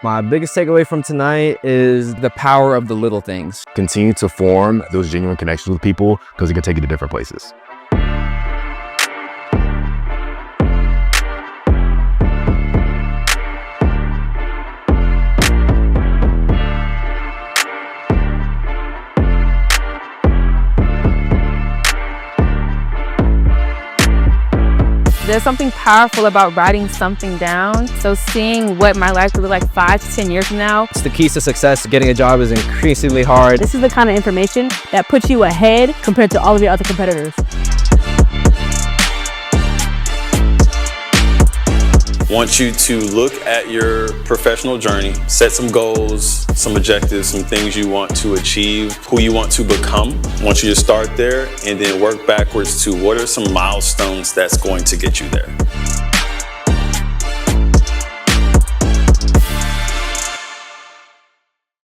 My biggest takeaway from tonight is the power of the little things. Continue to form those genuine connections with people because it can take you to different places. There's something powerful about writing something down. So seeing what my life will look like 5 to 10 years from now. It's the keys to success. Getting a job is increasingly hard. This is the kind of information that puts you ahead compared to all of your other competitors. Want you to look at your professional journey, set some goals, some objectives, some things you want to achieve, who you want to become. Want you to start there and then work backwards to what are some milestones that's going to get you there.